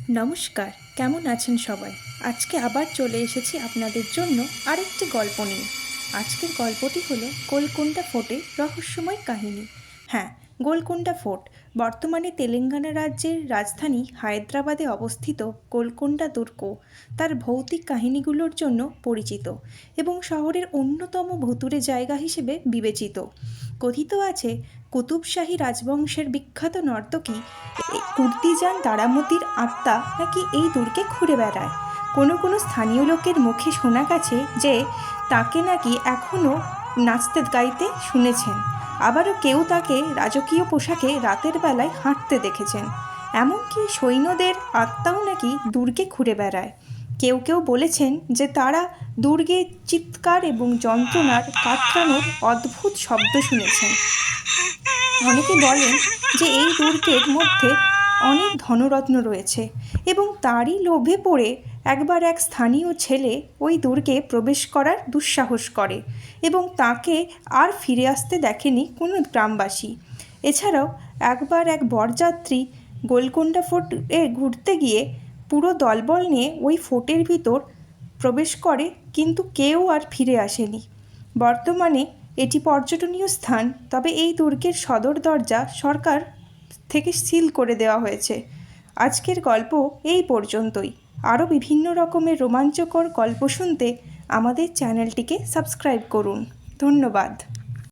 নমস্কার, কেমন আছেন সবাই? আজকে আবার চলে এসেছি আপনাদের জন্য আরেকটি গল্প নিয়ে। আজকের গল্পটি হলো গোলকোন্ডা ফোর্টের রহস্যময় কাহিনী। হ্যাঁ, গোলকোন্ডা ফোর্ট বর্তমানে তেলেঙ্গানা রাজ্যের রাজধানী হায়দ্রাবাদে অবস্থিত গোলকোন্ডা দুর্গ তার ভৌতিক কাহিনীগুলোর জন্য পরিচিত এবং শহরের অন্যতম ভুতুড়ে জায়গা হিসেবে বিবেচিত। কথিত আছে কুতুবশাহী রাজবংশের বিখ্যাত নর্তকী কুর্দিজান তারামতির আত্মা নাকি এই দুর্গে ঘুরে বেড়ায়। কোনো স্থানীয় লোকের মুখে শোনা গেছে যে তাকে নাকি এখনও নাচতে গাইতে শুনেছেন। আবারও কেউ তাকে রাজকীয় পোশাকে রাতের বেলায় হাঁটতে দেখেছেন। এমনকি সৈন্যদের আত্মাও নাকি দুর্গে ঘুরে বেড়ায়। কেউ বলেছেন যে তারা দুর্গে চিৎকার এবং যন্ত্রণার কাতরানোর অদ্ভুত শব্দ শুনেছেন। অনেকে বলেন যে এই দুর্গের মধ্যে অনেক ধনরত্ন রয়েছে এবং তারই লোভে পড়ে একবার এক স্থানীয় ছেলে ওই দুর্গে প্রবেশ করার দুঃসাহস করে এবং তাকে আর ফিরে আসতে দেখেনি কোনো গ্রামবাসী। এছাড়াও একবার এক বরযাত্রী গোলকোন্ডা ফোর্টে ঘুরতে গিয়ে পুরো দলবল নিয়ে ওই ফোর্টের ভিতর প্রবেশ করে, কিন্তু কেউ আর ফিরে আসেনি। বর্তমানে এটি পর্যটনীয় স্থান, তবে এই দুর্গের সদর দরজা সরকার থেকে সিল করে দেওয়া হয়েছে। আজকের গল্প এই পর্যন্তই। আরও বিভিন্ন রকমের রোমাঞ্চকর গল্প শুনতে আমাদের চ্যানেলটিকে সাবস্ক্রাইব করুন। ধন্যবাদ।